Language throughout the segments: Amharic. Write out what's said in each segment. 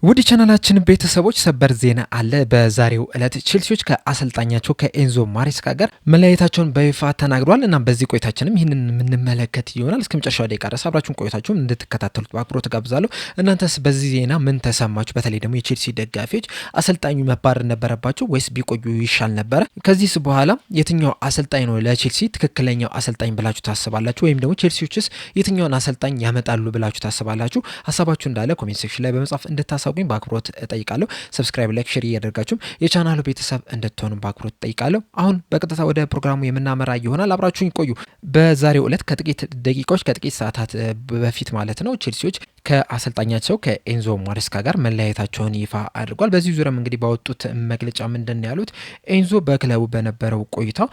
ውድ ቻናላችን ቤተሰቦች ሰበር ዜና አለ። በዛሬው ዕለት ቼልሲዎች ከአሰልጣኛቸው ከኤንዞ ማሬስካ ጋር መለያየታቸውን በይፋ ተናግሯል እና በዚህ ቆይታችንም ይህንን የምንመለከት ይሆናል። እስከ መጨረሻው ደቂቃ ድረስ አብራችሁን ቆይታችሁን እንድትከታተሉት በአክብሮት ጋብዛለሁ። እናንተስ በዚህ ዜና ምን ተሰማችሁ? በተለይ ደግሞ የቼልሲ ደጋፊዎች አሰልጣኙ መባረር ነበረባቸው ወይስ ቢቆዩ ይሻል ነበረ? ከዚህስ በኋላ የትኛው አሰልጣኝ ነው ለቼልሲ ትክክለኛው አሰልጣኝ ብላችሁ ታስባላችሁ? ወይም ደግሞ ቼልሲዎችስ የትኛውን አሰልጣኝ ያመጣሉ ብላችሁ ታስባላችሁ? ሀሳባችሁ እንዳለ ኮሜንት ሴክሽን ላይ በመጻፍ እንድታሳውቁኝ በአክብሮት እጠይቃለሁ። ሰብስክራይብ፣ ላይክ፣ ሼር እያደረጋችሁም የቻናሉ ቤተሰብ እንድትሆኑ በአክብሮት እጠይቃለሁ። አሁን በቀጥታ ወደ ፕሮግራሙ የምናመራ ይሆናል። አብራችሁኝ ቆዩ። በዛሬው ዕለት ከጥቂት ደቂቃዎች ከጥቂት ሰዓታት በፊት ማለት ነው ቼልሲዎች ከአሰልጣኛቸው ከኤንዞ ማሬስካ ጋር መለያየታቸውን ይፋ አድርጓል። በዚህ ዙሪያም እንግዲህ ባወጡት መግለጫ ምንድን ያሉት ኤንዞ በክለቡ በነበረው ቆይታው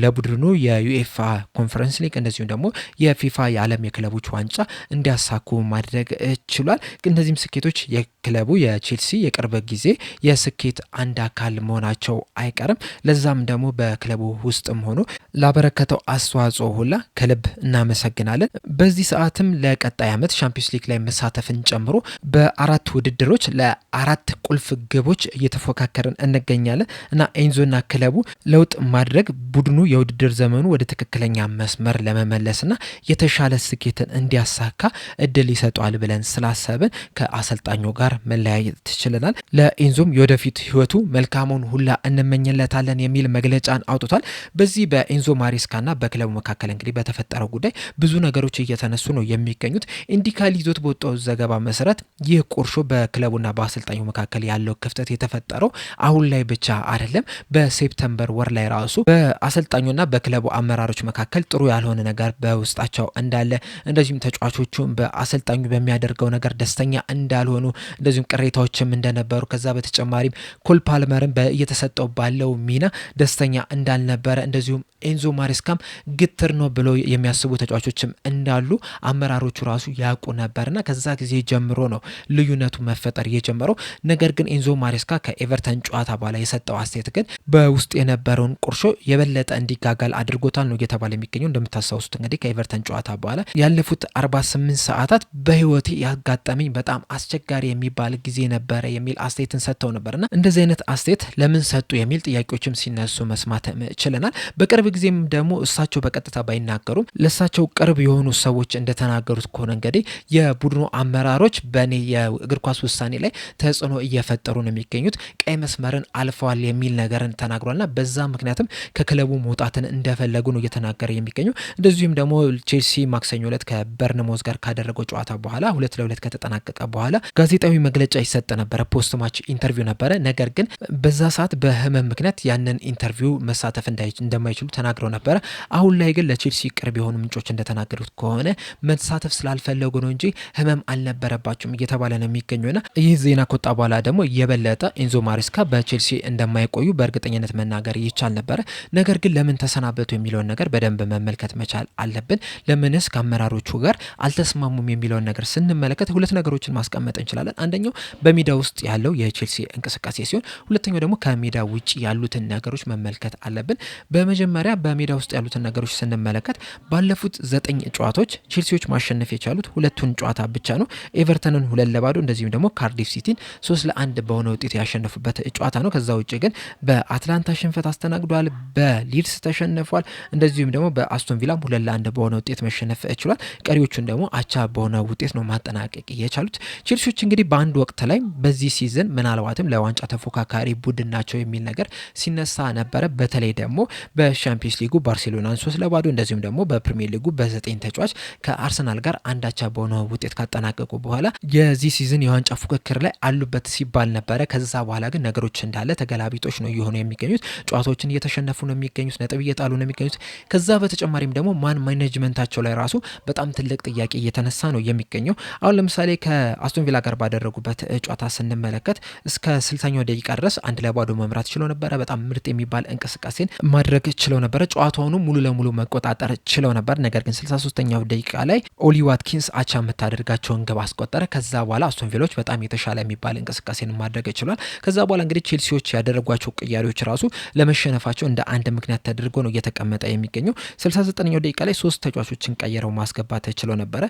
ለቡድኑ የዩኤፋ ኮንፈረንስ ሊግ እንደዚሁም ደግሞ የፊፋ የዓለም የክለቦች ዋንጫ እንዲያሳኩ ማድረግ ችሏል። እነዚህም ስኬቶች የክለቡ የቼልሲ የቅርብ ጊዜ የስኬት አንድ አካል መሆናቸው አይቀርም። ለዛም ደግሞ በክለቡ ውስጥም ሆኖ ላበረከተው አስተዋጽኦ ሁላ ከልብ እናመሰግናለን። በዚህ ሰዓትም ለቀጣይ ዓመት ሻምፒዮንስ ሊግ ላይ መሳተፍን ጨምሮ በአራት ውድድሮች ለአራት ቁልፍ ግቦች እየተፎካከርን እንገኛለን እና ኤንዞና ክለቡ ለውጥ ማድረግ ቡድኑ የውድድር ዘመኑ ወደ ትክክለኛ መስመር ለመመለስና የተሻለ ስኬትን እንዲያሳካ እድል ይሰጠዋል ብለን ስላሰብን ከአሰልጣኙ ጋር መለያየት ትችለናል። ለኤንዞም የወደፊት ህይወቱ መልካሙን ሁላ እንመኝለታለን የሚል መግለጫን አውጥቷል። በዚህ በኤንዞ ማሬስካና በክለቡ መካከል እንግዲህ በተፈጠረው ጉዳይ ብዙ ነገሮች እየተነሱ ነው የሚገኙት። ኢንዲካል ይዞት በወጣው ዘገባ መሰረት ይህ ቁርሾ በክለቡና በአሰልጣኙ መካከል ያለው ክፍተት የተፈጠረው አሁን ላይ ብቻ አይደለም። በሴፕተምበር ወር ላይ ራሱ በአሰልጣኙና በክለቡ አመራሮች መካከል ጥሩ ያልሆነ ነገር በውስጣቸው እንዳለ፣ እንደዚሁም ተጫዋቾቹም በአሰልጣኙ በሚያደርገው ነገር ደስተኛ እንዳልሆኑ፣ እንደዚሁም ቅሬታዎችም እንደነበሩ፣ ከዛ በተጨማሪም ኮል ፓልመርን እየተሰጠው ባለው ሚና ደስተኛ እንዳልነበረ፣ እንደዚሁም ኤንዞ ማሬስካም ግትር ነው ብለው የሚያስቡ ተጫዋቾችም እንዳሉ አመራሮቹ ራሱ ያውቁ ነበርና ከዛ ጊዜ ጀምሮ ነው ልዩነቱ መፈጠር የጀመረው። ነገር ግን ኤንዞ ማሬስካ ከኤቨርተን ጨዋታ በኋላ የሰጠው አስተያየት ግን በውስጥ የነበረውን ቁርሾ የበለጠ እንዲጋጋል አድርጎታል ነው እየተባለ የሚገኘው። እንደምታስታውሱት እንግዲህ ከኤቨርተን ጨዋታ በኋላ ያለፉት 48 ሰዓታት በህይወቴ ያጋጠመኝ በጣም አስቸጋሪ የሚባል ጊዜ ነበረ የሚል አስተያየትን ሰጥተው ነበርና እንደዚህ አይነት አስተያየት ለምን ሰጡ የሚል ጥያቄዎችም ሲነሱ መስማት ችለናል። በቅርብ ጊዜም ደግሞ እሳቸው በቀጥታ ባይናገሩም ለእሳቸው ቅርብ የሆኑ ሰዎች እንደተናገሩት ከሆነ እንግዲህ የቡድኑ አመራሮች በእኔ የእግር ኳስ ውሳኔ ላይ ተጽዕኖ እየፈጠሩ ነው የሚገኙት፣ ቀይ መስመርን አልፈዋል የሚል ነገርን ተናግሯልና በዛ ምክንያትም ከክለቡ መውጣትን እንደፈለጉ ነው እየተናገረ የሚገኙ። እንደዚሁም ደግሞ ቼልሲ ማክሰኞ ዕለት ከበርንሞዝ ጋር ካደረገው ጨዋታ በኋላ 2-2 ከተጠናቀቀ በኋላ ጋዜጣዊ መግለጫ ይሰጥ ነበረ፣ ፖስት ማች ኢንተርቪው ነበረ። ነገር ግን በዛ ሰዓት በህመም ምክንያት ያንን ኢንተርቪው መሳተፍ እንደማይችሉ ተናግረው ነበረ። አሁን ላይ ግን ለቼልሲ ቅርብ የሆኑ ምንጮች እንደተናገሩት ከሆነ መሳተፍ ስላልፈለጉ ነው እንጂ ህመም አልነበረባቸውም እየተባለ ነው የሚገኘውና ይህ ዜና ከወጣ በኋላ ደግሞ የበለጠ ኤንዞ ማሬስካ በቼልሲ እንደማይቆዩ በእርግጠኝነት መናገር ይቻል ነበረ። ነገር ግን ለምን ተሰናበቱ የሚለውን ነገር በደንብ መመልከት መቻል አለብን። ለምንስ ከአመራሮቹ ጋር አልተስማሙም የሚለውን ነገር ስንመለከት ሁለት ነገሮችን ማስቀመጥ እንችላለን። አንደኛው በሜዳ ውስጥ ያለው የቼልሲ እንቅስቃሴ ሲሆን፣ ሁለተኛው ደግሞ ከሜዳ ውጭ ያሉትን ነገሮች መመልከት አለብን። በመጀመሪያ በሜዳ ውስጥ ያሉትን ነገሮች ስንመለከት ባለፉት 9 ጨዋታዎች ቼልሲዎች ማሸነፍ የቻሉት ሁለቱን ጨዋታ ብቻ ነው። ኤቨርተንን 2-0 እንደዚሁም ደግሞ ካርዲፍ ሲቲን 3-1 በሆነ ውጤት ያሸነፉበት ጨዋታ ነው። ከዛ ውጭ ግን በአትላንታ ሽንፈት አስተናግዷል፣ በሊድስ ተሸንፏል፣ እንደዚሁም ደግሞ በአስቶን ቪላም 2-1 በሆነ ውጤት መሸነፍ ችሏል። ቀሪዎቹን ደግሞ አቻ በሆነ ውጤት ነው ማጠናቀቅ የቻሉት። ቼልሲዎች እንግዲህ በአንድ ወቅት ላይ በዚህ ሲዝን ምናልባትም ለዋንጫ ተፎካካሪ ቡድን ናቸው የሚል ነገር ሲነሳ ነበረ። በተለይ ደግሞ በሻምፒዮንስ ሊጉ ባርሴሎናን 3-0 እንደዚሁም ደግሞ በፕሪሚየር ሊጉ በ9 ተጫዋች ከአርሰናል ጋር አንዳቻ በሆነ ውጤት ካጠናቀቁ በኋላ የዚህ ሲዝን የዋንጫ ፉክክር ላይ አሉበት ሲባል ነበረ። ከዛ በኋላ ግን ነገሮች እንዳለ ተገላቢጦች ነው እየሆኑ የሚገኙት። ጨዋታዎችን እየተሸነፉ ነው የሚገኙት፣ ነጥብ እየጣሉ ነው የሚገኙት። ከዛ በተጨማሪም ደግሞ ማኔጅመንታቸው ላይ ራሱ በጣም ትልቅ ጥያቄ እየተነሳ ነው የሚገኘው። አሁን ለምሳሌ ከአስቶን ቪላ ጋር ባደረጉበት ጨዋታ ስንመለከት እስከ 60ኛው ደቂቃ ድረስ 1-0 መምራት ችለው ነበረ። በጣም ምርጥ የሚባል እንቅስቃሴን ማድረግ ችለው ነበረ። ጨዋታውኑ ሙሉ ለሙሉ መቆጣጠር ችለው ነበር። ነገር ግን 63ኛው ደቂቃ ላይ ኦሊ ዋትኪንስ አቻ የምታደርጋ የማይፈልጋቸውን ግብ አስቆጠረ። ከዛ በኋላ አስቶን ቪላዎች በጣም የተሻለ የሚባል እንቅስቃሴን ማድረግ ችሏል። ከዛ በኋላ እንግዲህ ቼልሲዎች ያደረጓቸው ቅያሬዎች ራሱ ለመሸነፋቸው እንደ አንድ ምክንያት ተደርጎ ነው እየተቀመጠ የሚገኘው። 69ኛው ደቂቃ ላይ 3 ተጫዋቾችን ቀይረው ማስገባት ችሎ ነበረ።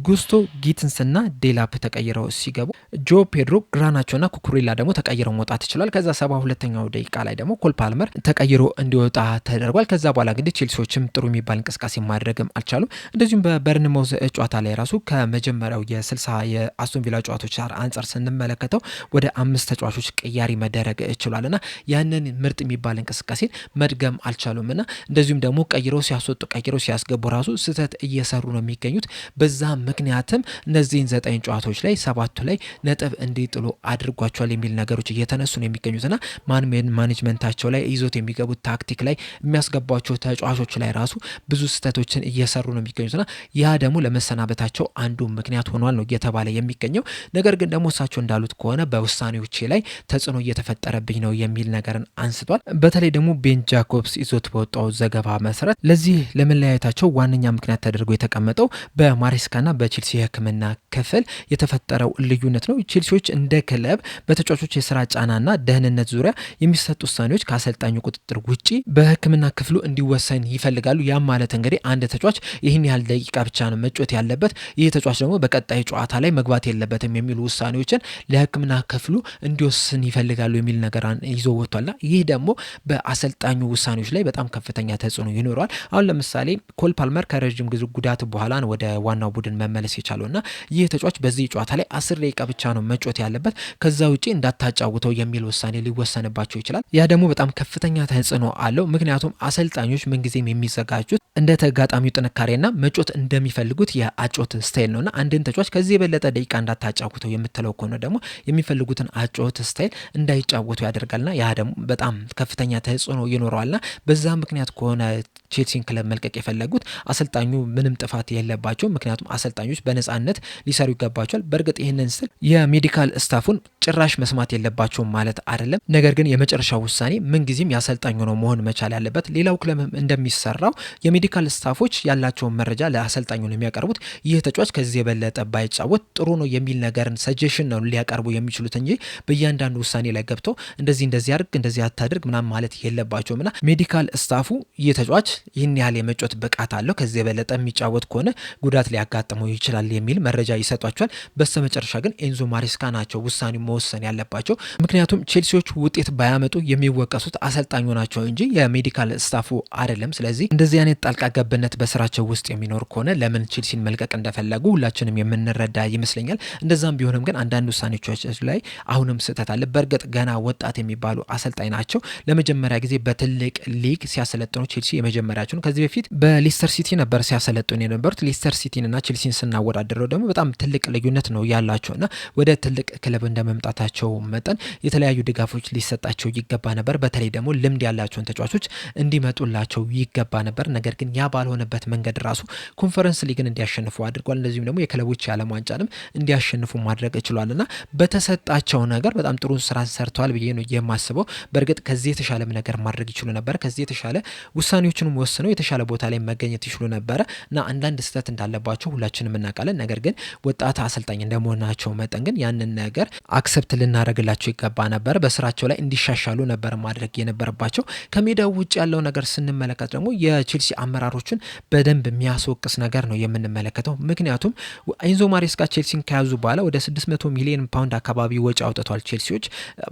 ጉስቶ ጊትንስና ዴላፕ ተቀይረው ሲገቡ ጆ ፔድሮ ግራናቾና ኩኩሬላ ደግሞ ተቀይረው መውጣት ይችላል። ከዛ 72ኛው ደቂቃ ላይ ደግሞ ኮል ፓልመር ተቀይሮ እንዲወጣ ተደርጓል። ከዛ በኋላ እንግዲህ ቼልሲዎችም ጥሩ የሚባል እንቅስቃሴ ማድረግም አልቻሉም። እንደዚሁም በበርንማውዝ ጨዋታ ላይ ራሱ ከመጀመሪያው የ60 የአስቶን ቪላ ጨዋታዎች አንጻር ስንመለከተው ወደ 5 ተጫዋቾች ቅያሪ መደረግ ችሏልና ያንን ምርጥ የሚባል እንቅስቃሴን መድገም አልቻሉምና እንደዚሁም ደግሞ ቀይረው ሲያስወጡ ቀይረው ሲያስገቡ ራሱ ስህተት እየሰሩ ነው የሚገኙት። በዛ ምክንያትም እነዚህን 9 ጨዋታዎች ላይ 7ቱ ላይ ነጥብ እንዲጥሉ አድርጓቸዋል የሚል ነገሮች እየተነሱ ነው የሚገኙትና ማኔጅመንታቸው ላይ ይዞት የሚገቡት ታክቲክ ላይ የሚያስገቧቸው ተጫዋቾች ላይ ራሱ ብዙ ስህተቶችን እየሰሩ ነው የሚገኙትና ያ ደግሞ ለመሰናበታቸው አንዱ ምክንያት ሆኗል ነው እየተባለ የሚገኘው። ነገር ግን ደግሞ እሳቸው እንዳሉት ከሆነ በውሳኔዎቼ ላይ ተጽዕኖ እየተፈጠረብኝ ነው የሚል ነገርን አንስቷል። በተለይ ደግሞ ቤን ጃኮብስ ይዞት በወጣው ዘገባ መሰረት ለዚህ ለመለያየታቸው ዋነኛ ምክንያት ተደርጎ የተቀመጠው በማሬስካና በቼልሲ የሕክምና ክፍል የተፈጠረው ልዩነት ነው። ቼልሲዎች እንደ ክለብ በተጫዋቾች የስራ ጫናና ደህንነት ዙሪያ የሚሰጡ ውሳኔዎች ከአሰልጣኙ ቁጥጥር ውጪ በሕክምና ክፍሉ እንዲወሰን ይፈልጋሉ። ያም ማለት እንግዲህ አንድ ተጫዋች ይህን ያህል ደቂቃ ብቻ ነው መጫወት ያለበት፣ ይህ ተጫዋች ደግሞ በቀጣይ ጨዋታ ላይ መግባት የለበትም የሚሉ ውሳኔዎችን ለሕክምና ክፍሉ እንዲወስን ይፈልጋሉ የሚል ነገር ይዞ ወጥቷልና ይህ ደግሞ በአሰልጣኙ ውሳኔዎች ላይ በጣም ከፍተኛ ተጽዕኖ ይኖረዋል። አሁን ለምሳሌ ኮል ፓልመር ከረዥም ጊዜ ጉዳት በኋላ ነው ወደ ዋናው ቡድን መመለስ የቻለውና ይህ ተጫዋች በዚህ ጨዋታ ላይ 10 ደቂቃ ብቻ ነው መጫወት ያለበት፣ ከዛ ውጪ እንዳታጫውተው የሚል ውሳኔ ሊወሰንባቸው ይችላል። ያ ደግሞ በጣም ከፍተኛ ተጽዕኖ አለው። ምክንያቱም አሰልጣኞች ምንጊዜም የሚዘጋጁት እንደ ተጋጣሚው ጥንካሬና መጫወት እንደሚፈልጉት የአጨዋወት ስታይል ነውና አንድን ተጫዋች ከዚህ የበለጠ ደቂቃ እንዳታጫውተው የምትለው ከሆነ ደግሞ የሚፈልጉትን አጨዋወት ስታይል እንዳይጫወቱ ያደርጋልና ያ ደግሞ በጣም ከፍተኛ ተጽዕኖ ይኖረዋልና በዛ ምክንያት ከሆነ ቼልሲን ክለብ መልቀቅ የፈለጉት አሰልጣኙ ምንም ጥፋት የለባቸው። ምክንያቱም አሰልጣኞች በነጻነት ሊሰሩ ይገባቸዋል። በእርግጥ ይህንን ስል የሜዲካል ስታፉን ጭራሽ መስማት የለባቸውም ማለት አይደለም። ነገር ግን የመጨረሻው ውሳኔ ምንጊዜም የአሰልጣኙ ነው መሆን መቻል ያለበት። ሌላው ክለብ እንደሚሰራው የሜዲካል ስታፎች ያላቸውን መረጃ ለአሰልጣኙ ነው የሚያቀርቡት። ይህ ተጫዋች ከዚህ የበለጠ ባይጫወት ጥሩ ነው የሚል ነገርን ሰጀሽን ነው ሊያቀርቡ የሚችሉት እንጂ በእያንዳንዱ ውሳኔ ላይ ገብተው እንደዚህ አድርግ እንደዚህ አታድርግ ምናምን ማለት የለባቸውም እና ሜዲካል ስታፉ ይህ ተጫዋች ይህን ያህል የመጫወት ብቃት አለው፣ ከዚህ የበለጠ የሚጫወት ከሆነ ጉዳት ሊያጋጥመው ይችላል የሚል መረጃ ይሰጧቸዋል። በስተመጨረሻ ግን ኤንዞ ማሬስካ ናቸው ውሳኔው መወሰን ያለባቸው። ምክንያቱም ቼልሲዎች ውጤት ባያመጡ የሚወቀሱት አሰልጣኙ ናቸው እንጂ የሜዲካል ስታፉ አይደለም። ስለዚህ እንደዚህ አይነት ጣልቃ ገብነት በስራቸው ውስጥ የሚኖር ከሆነ ለምን ቼልሲን መልቀቅ እንደፈለጉ ሁላችንም የምንረዳ ይመስለኛል። እንደዛም ቢሆንም ግን አንዳንድ ውሳኔዎች ላይ አሁንም ስህተት አለ። በእርግጥ ገና ወጣት የሚባሉ አሰልጣኝ ናቸው። ለመጀመሪያ ጊዜ በትልቅ ሊግ ሲያሰለጥኑ ቼልሲ የመጀመሪያቸው ነው። ከዚህ በፊት በሌስተር ሲቲ ነበር ሲያሰለጥኑ የነበሩት። ሌስተር ሲቲንና ቼልሲን ስናወዳደረው ደግሞ በጣም ትልቅ ልዩነት ነው ያላቸውና ወደ ትልቅ ክለብ እንደመምጣታቸው መጠን የተለያዩ ድጋፎች ሊሰጣቸው ይገባ ነበር። በተለይ ደግሞ ልምድ ያላቸውን ተጫዋቾች እንዲመጡላቸው ይገባ ነበር። ነገር ግን ያ ባልሆነበት መንገድ ራሱ ኮንፈረንስ ሊግን እንዲያሸንፉ አድርጓል። እንደዚሁም ደግሞ የክለቦች የዓለም ዋንጫንም እንዲያሸንፉ ማድረግ ችሏልና በተሰጣቸው ነገር በጣም ጥሩ ስራ ሰርተዋል ብዬ ነው የማስበው። በእርግጥ ከዚህ የተሻለም ነገር ማድረግ ይችሉ ነበር። ከዚህ የተሻለ ውሳኔዎችንም ወስነው የተሻለ ቦታ ላይ መገኘት ይችሉ ነበረ እና አንዳንድ ስህተት እንዳለባቸው ሁላችንም እናውቃለን። ነገር ግን ወጣት አሰልጣኝ እንደመሆናቸው መጠን ግን ያንን ነገር አክሰፕት ልናደርግላቸው ይገባ ነበር። በስራቸው ላይ እንዲሻሻሉ ነበር ማድረግ የነበረባቸው። ከሜዳው ውጭ ያለው ነገር ስንመለከት ደግሞ የቼልሲ አመራሮችን በደንብ የሚያስወቅስ ነገር ነው የምንመለከተው። ምክንያቱም ኤንዞ ማሬስካ ቼልሲን ከያዙ በኋላ ወደ 600 ሚሊዮን ፓውንድ አካባቢ ወጪ አውጥቷል። ቼልሲዎች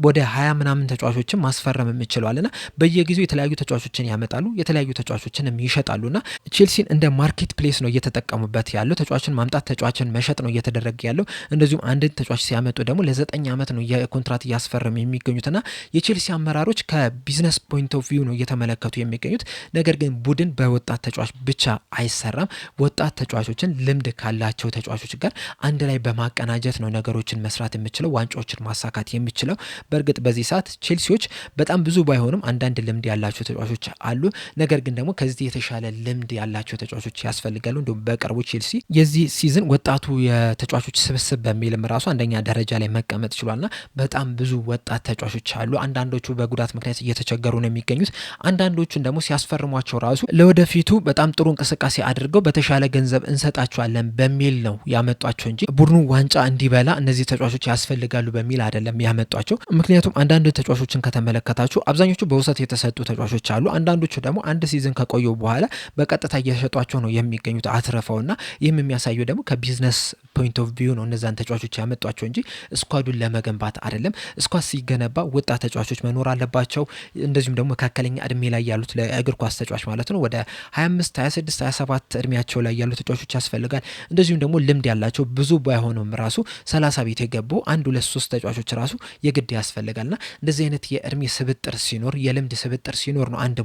ወደ 20 ምናምን ተጫዋቾችን ማስፈረም የምችለዋልና በየጊዜው የተለያዩ ተጫዋቾችን ያመጣሉ፣ የተለያዩ ተጫዋቾችን ይሸጣሉና ቼልሲን እንደ ማርኬት ፕሌስ ነው እየተጠቀሙበት ያለው። ተጫዋችን ማምጣት ተጫዋችን መሸጥ ነው እየተደረገ ያለው። እንደዚሁም አንድ ተጫዋች ሲያመጡ ደግሞ ለ9 ዓመት ነው የኮንትራት እያስፈረሙ የሚገኙትና የቼልሲ አመራሮች ከቢዝነስ ፖይንት ኦፍ ቪው ነው እየተመለከቱ የሚገኙት። ነገር ግን ቡድን በወጣት ተጫዋች ብቻ አይሰራም። ወጣት ተጫዋቾችን ልምድ ካላቸው ተጫዋቾች ጋር አንድ ላይ በማቀናጀት ነው ነገሮችን መስራት የምችለው፣ ዋንጫዎችን ማሳካት የሚችለው። በእርግጥ በዚህ ሰዓት ቼልሲዎች በጣም ብዙ ባይሆኑም አንዳንድ ልምድ ያላቸው ተጫዋቾች አሉ። ነገር ግን ደግሞ ከዚህ የተሻለ ልምድ ያላቸው ተጫዋቾች ያስፈልጋሉ። እንዲሁም በቅርቡ ቼልሲ የዚህ ሲዝን ወጣቱ የተጫዋቾች ስብስብ በሚልም ራሱ አንደኛ ደረጃ ላይ መቀመጥ ችሏልና በጣም ብዙ ወጣት ተጫዋቾች አሉ። አንዳንዶቹ በጉዳት ምክንያት እየተቸገሩ ነው የሚገኙት። አንዳንዶቹን ደግሞ ሲያስፈርሟቸው ራሱ ለወደፊቱ በጣም ጥሩ እንቅስቃሴ አድርገው በተሻለ ገንዘብ እንሰጣቸዋለን በሚል ነው ያመጧቸው እንጂ ቡድኑ ዋንጫ እንዲበላ እነዚህ ተጫዋቾች ያስፈልጋሉ በሚል አይደለም ያመጧቸው። ምክንያቱም አንዳንድ ተጫዋቾችን ከተመለከታችሁ አብዛኞቹ በውሰት የተሰጡ ተጫዋቾች አሉ። አንዳንዶቹ ደግሞ አንድ ሲዝን ከቆዩ በኋላ በቀጥታ እየሸጧቸው ነው የሚገኙት አትረፈውና ይህም የሚያሳየው ደግሞ ከቢዝነስ ፖይንት ኦፍ ቪው ነው እነዛን ተጫዋቾች ያመጧቸው እንጂ ስኳዱን ለመገንባት አይደለም። ስኳድ ሲገነባ ወጣት ተጫዋቾች መኖር አለባቸው። እንደዚሁም ደግሞ መካከለኛ እድሜ ላይ ያሉት ለእግር ኳስ ተጫዋች ማለት ነው ወደ 25 26 27 እድሜያቸው ላይ ያሉ ተጫዋቾች ያስፈልጋል። እንደዚሁም ደግሞ ልምድ ያላቸው ብዙ ባይሆኑም ራሱ 30 ቤት የገቡ 1 2 3 ተጫዋቾች ራሱ የግድ ያስፈልጋልና እንደዚህ አይነት የእድሜ ስብጥር ሲኖር የልምድ ስብጥር ሲኖር ነው አንድ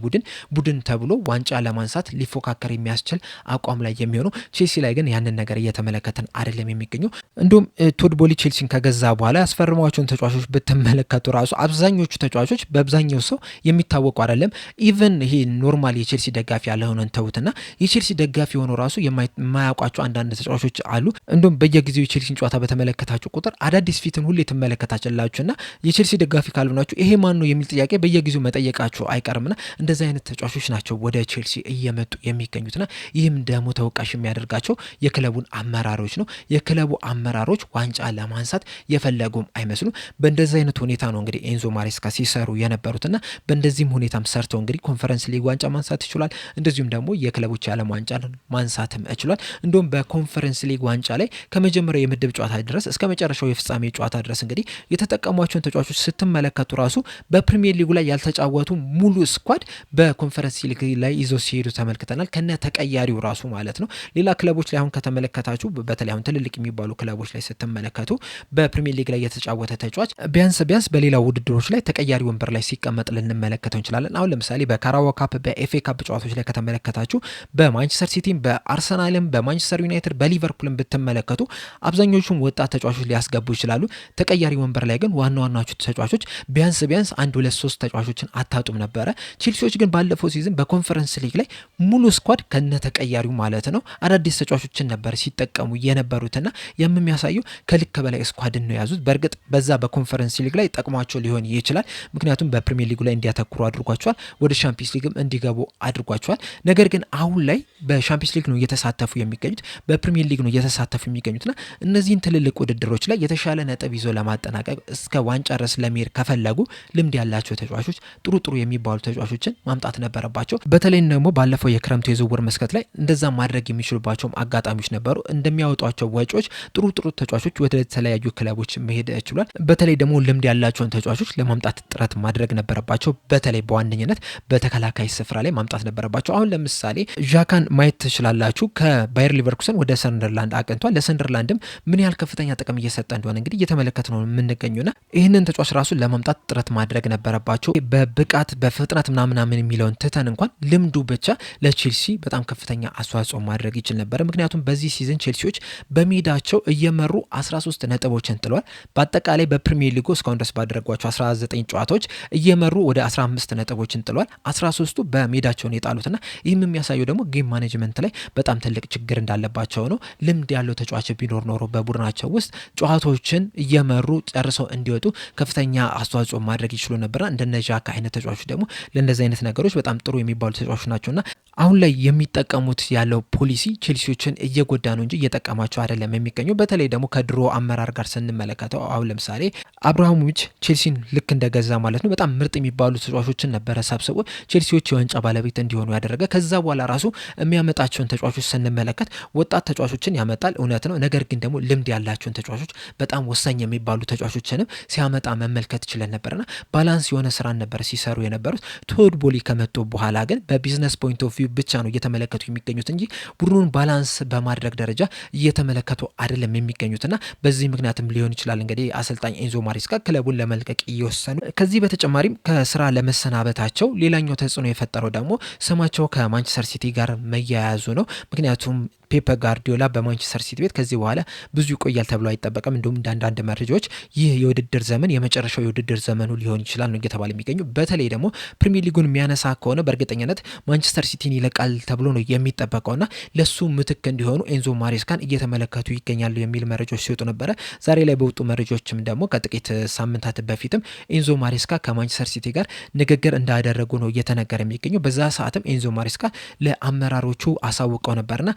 ቡድን ተብሎ ዋንጫ ለማንሳት ሊፎካከር የሚያስችል አቋም ላይ የሚሆነው። ቼልሲ ላይ ግን ያንን ነገር እየተመለከተን አይደለም የሚገኘው። እንዲሁም ቶድ ቦሊ ቼልሲን ከገዛ በኋላ ያስፈርሟቸውን ተጫዋቾች ብትመለከቱ ራሱ አብዛኞቹ ተጫዋቾች በአብዛኛው ሰው የሚታወቁ አይደለም። ኢቨን ይሄ ኖርማል የቼልሲ ደጋፊ ያልሆነን ተውትና የቼልሲ ደጋፊ ሆኖ ራሱ የማያውቋቸው አንዳንድ ተጫዋቾች አሉ። እንዲሁም በየጊዜው የቼልሲን ጨዋታ በተመለከታችሁ ቁጥር አዳዲስ ፊትን ሁሌ ትመለከታችላችሁና የቼልሲ ደጋፊ ካልሆናችሁ ይሄ ማን ነው የሚል ጥያቄ በየጊዜው መጠየቃችሁ አይቀርምና እንደዚህ አይነት ተጫዋቾች ናቸው ወደ ቼልሲ እየመጡ የሚገኙትና ይህም ደግሞ ተወቃሽ የሚያደርጋቸው የክለቡን አመራሮች ነው። የክለቡ አመራሮች ዋንጫ ለማንሳት የፈለጉም አይመስሉም። በእንደዚህ አይነት ሁኔታ ነው እንግዲህ ኤንዞ ማሬስካ ሲሰሩ የነበሩትና በእንደዚህም ሁኔታም ሰርተው እንግዲህ ኮንፈረንስ ሊግ ዋንጫ ማንሳት ይችላል። እንደዚሁም ደግሞ የክለቦች የዓለም ዋንጫ ማንሳትም ይችላል። እንዲሁም በኮንፈረንስ ሊግ ዋንጫ ላይ ከመጀመሪያው የምድብ ጨዋታ ድረስ እስከ መጨረሻው የፍጻሜ ጨዋታ ድረስ እንግዲህ የተጠቀሟቸውን ተጫዋቾች ስትመለከቱ ራሱ በፕሪሚየር ሊጉ ላይ ያልተጫወቱ ሙሉ ስኳድ በኮንፈረንስ ሊግ ላይ ይዞ ሲሄዱ ተመልክተናል። ከነ ተቀያሪው ራሱ ማለት ነው። ሌላ ክለቦች ላይ አሁን ከተመለከታችሁ በተለይ አሁን ትልልቅ የሚባሉ ክለቦች ላይ ስትመለከቱ በፕሪሚየር ሊግ ላይ የተጫወተ ተጫዋች ቢያንስ በሌላ ውድድሮች ላይ ተቀያሪ ወንበር ላይ ሲቀመጥ ልንመለከተው እንችላለን። አሁን ለምሳሌ በካራባኦ ካፕ በኤፍኤ ካፕ ጨዋታዎች ላይ ከተመለከታችሁ በማንቸስተር ሲቲም በአርሰናልም በማንቸስተር ዩናይትድ በሊቨርፑልም ብትመለከቱ አብዛኞቹም ወጣት ተጫዋቾች ሊያስገቡ ይችላሉ። ተቀያሪ ወንበር ላይ ግን ዋናዎቹ ተጫዋቾች ቢያንስ 1 2 3 ተጫዋቾችን አታጡም ነበረ። ቼልሲዎች ግን ባለፈው ሲዝን በኮንፈረንስ ሊግ ላይ ሙሉ ስኳድ ከነ ተቀያሪው ማለት ነው አዳዲስ ተጫዋቾችን ነበር ሲጠቀሙ የነበሩትና የሚያሳየው ከልክ በላይ ስኳድን ነው ያዙት። በእርግጥ በዛ በኮንፈረንስ ሊግ ላይ ጠቅሟቸው ሊሆን ይችላል። ምክንያቱም በፕሪሚየር ሊጉ ላይ እንዲያተኩሩ አድርጓቸዋል። ወደ ሻምፒዮንስ ሊግም እንዲገቡ አድርጓቸዋል። ነገር ግን አሁን ላይ በሻምፒዮንስ ሊግ ነው እየተሳተፉ የሚገኙት፣ በፕሪሚየር ሊግ ነው እየተሳተፉ የሚገኙትና እነዚህን ትልልቅ ውድድሮች ላይ የተሻለ ነጥብ ይዞ ለማጠናቀቅ እስከ ዋንጫ ድረስ ለመሄድ ከፈለጉ ልምድ ያላቸው ተጫዋቾች ጥሩ የሚባሉ ተጫዋቾችን ማምጣት ነበረባቸው። በተለይ ደግሞ ባለፈው የክረምቱ የዝውውር መስኮት ላይ እንደዛ ማድረግ የሚችሉባቸውም አጋጣሚዎች ነበሩ። እንደሚያወጧቸው ወጪዎች ጥሩ ተጫዋቾች ወደ ተለያዩ ክለቦች መሄድ ችሏል። በተለይ ደግሞ ልምድ ያላቸውን ተጫዋቾች ለማምጣት ጥረት ማድረግ ነበረባቸው። በተለይ በዋነኝነት በተከላካይ ስፍራ ላይ ማምጣት ነበረባቸው። አሁን ለምሳሌ ዣካን ማየት ትችላላችሁ። ከባየር ሊቨርኩሰን ወደ ሰንደርላንድ አቅንቷል። ለሰንደርላንድም ምን ያህል ከፍተኛ ጥቅም እየሰጠ እንደሆነ እንግዲህ እየተመለከት ነው የምንገኙና ይህንን ተጫዋች ራሱን ለማምጣት ጥረት ማድረግ ነበረባቸው። በብቃት በፍጥነት ምናምን የሚለውን ትተን እንኳን ልምዱ ብቻ ለቼልሲ በጣም ከፍተኛ አስተዋጽኦ ማድረግ ይችል ነበር። ምክንያቱም በዚህ ሲዝን ቼልሲዎች በሜዳቸው እየመሩ 13 ነጥቦችን ጥለዋል። በአጠቃላይ በፕሪሚየር ሊጉ እስካሁን ድረስ ባደረጓቸው 19 ጨዋታዎች እየመሩ ወደ 15 ነጥቦችን ጥለዋል። 13ቱ በሜዳቸውን የጣሉትና ይህም የሚያሳየው ደግሞ ጌም ማኔጅመንት ላይ በጣም ትልቅ ችግር እንዳለባቸው ነው። ልምድ ያለው ተጫዋች ቢኖር ኖሮ በቡድናቸው ውስጥ ጨዋታዎችን እየመሩ ጨርሰው እንዲወጡ ከፍተኛ አስተዋጽኦ ማድረግ ይችሉ ነበርና እንደነ ዣካ አይነት ተጫዋቾች ደግሞ ለእንደዚህ አይነት ነገሮች በጣም ጥሩ የሚባሉ ተጫዋቾች ናቸውና አሁን ላይ የሚጠቀሙት ያለው ፖሊሲ ቼልሲዎችን እየጎዳ ነው እንጂ እየጠቀማቸው አይደለም የሚገኘው። በተለይ ደግሞ ከድሮ አመራር ጋር ስንመለከተው አሁን ለምሳሌ አብርሃሞቪች ቼልሲን ልክ እንደገዛ ማለት ነው በጣም ምርጥ የሚባሉ ተጫዋቾችን ነበረ ሰብስቦ ቼልሲዎች የዋንጫ ባለቤት እንዲሆኑ ያደረገ። ከዛ በኋላ ራሱ የሚያመጣቸውን ተጫዋቾች ስንመለከት ወጣት ተጫዋቾችን ያመጣል፣ እውነት ነው። ነገር ግን ደግሞ ልምድ ያላቸውን ተጫዋቾች በጣም ወሳኝ የሚባሉ ተጫዋቾችንም ሲያመጣ መመልከት ችለን ነበርና ባላንስ የሆነ ስራን ነበር ሲሰሩ የነበሩት። ቶድ ቦሊ ከመጡ በኋላ ግን በቢዝነስ ፖይንት ኦፍ ቪው ብቻ ነው እየተመለከቱ የሚገኙት እንጂ ቡድኑን ባላንስ በማድረግ ደረጃ እየተመለከቱ አይደለም የሚገኙትና በዚህ ምክንያትም ሊሆን ይችላል እንግዲህ አሰልጣኝ ኤንዞ ማሬስካ ክለቡን ለመልቀቅ እየወሰኑ። ከዚህ በተጨማሪም ከስራ ለመሰናበታቸው ሌላኛው ተጽዕኖ የፈጠረው ደግሞ ስማቸው ከማንቸስተር ሲቲ ጋር መያያዙ ነው። ምክንያቱም ፔፕ ጋርዲዮላ በማንቸስተር ሲቲ ቤት ከዚህ በኋላ ብዙ ይቆያል ተብሎ አይጠበቅም። እንዲሁም አንዳንድ መረጃዎች ይህ የውድድር ዘመን የመጨረሻው የውድድር ዘመኑ ሊሆን ይችላል ነው እየተባለ የሚገኙ። በተለይ ደግሞ ፕሪሚየር ሊጉን የሚያነሳ ከሆነ በእርግጠኝነት ማንቸስተር ሲቲን ይለቃል ተብሎ ነው የሚጠበቀውና ለሱ ምትክ እንዲሆኑ ኤንዞ ማሬስካን እየተመለከቱ ይገኛሉ የሚል መረጃዎች ሲወጡ ነበረ። ዛሬ ላይ በወጡ መረጃዎችም ደግሞ ከጥቂት ሳምንታት በፊትም ኤንዞ ማሬስካ ከማንቸስተር ሲቲ ጋር ንግግር እንዳደረጉ ነው እየተነገረ የሚገኘው። በዛ ሰዓትም ኤንዞ ማሬስካ ለአመራሮቹ አሳውቀው ነበርና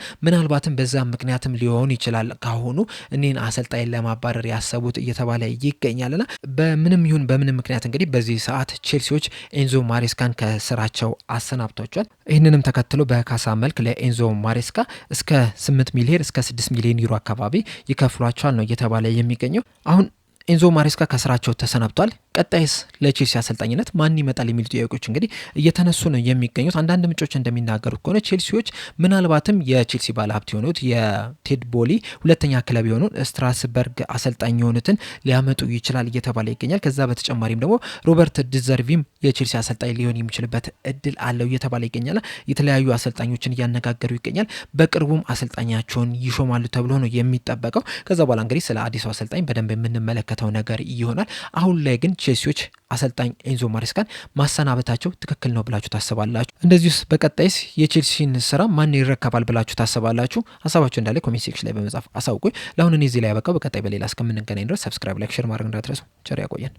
ምናልባትም በዛ ምክንያትም ሊሆን ይችላል ካሁኑ እኔን አሰልጣኝ ለማባረር ያሰቡት እየተባለ ይገኛልና በምንም ይሁን በምንም ምክንያት እንግዲህ በዚህ ሰዓት ቼልሲዎች ኤንዞ ማሬስካን ከስራቸው አሰናብቷቸዋል። ይህንንም ተከትሎ በካሳ መልክ ለኤንዞ ማሬስካ እስከ 8 ሚሊዮን እስከ 6 ሚሊዮን ዩሮ አካባቢ ይከፍሏቸዋል ነው እየተባለ የሚገኘው። አሁን ኤንዞ ማሬስካ ከስራቸው ተሰናብቷል። ቀጣይስ ለቼልሲ አሰልጣኝነት ማን ይመጣል የሚሉ ጥያቄዎች እንግዲህ እየተነሱ ነው የሚገኙት። አንዳንድ ምንጮች እንደሚናገሩት ከሆነ ቼልሲዎች ምናልባትም የቼልሲ ባለሀብት የሆኑት የቴድ ቦሊ ሁለተኛ ክለብ የሆኑ ስትራስበርግ አሰልጣኝ የሆኑትን ሊያመጡ ይችላል እየተባለ ይገኛል። ከዛ በተጨማሪም ደግሞ ሮበርት ዲዘርቪም የቼልሲ አሰልጣኝ ሊሆን የሚችልበት እድል አለው እየተባለ ይገኛል። የተለያዩ አሰልጣኞችን እያነጋገሩ ይገኛል። በቅርቡም አሰልጣኛቸውን ይሾማሉ ተብሎ ነው የሚጠበቀው። ከዛ በኋላ እንግዲህ ስለ አዲሱ አሰልጣኝ በደንብ የምንመለከተው ነገር ይሆናል። አሁን ላይ ግን ቼልሲዎች አሰልጣኝ ኤንዞ ማሬስካን ማሰናበታቸው ትክክል ነው ብላችሁ ታስባላችሁ? እንደዚሁስ በቀጣይስ የቼልሲን ስራ ማን ይረከባል ብላችሁ ታስባላችሁ? ሀሳባችሁ እንዳለ ኮሜንት ሴክሽን ላይ በመጻፍ አሳውቁኝ። ለአሁን እኔ እዚህ ላይ ያበቃው። በቀጣይ በሌላ እስከምንገናኝ ድረስ ሰብስክራይብ፣ ላይክ፣ ሼር ማድረግ እንዳትረሱ። ቸር ያቆየን።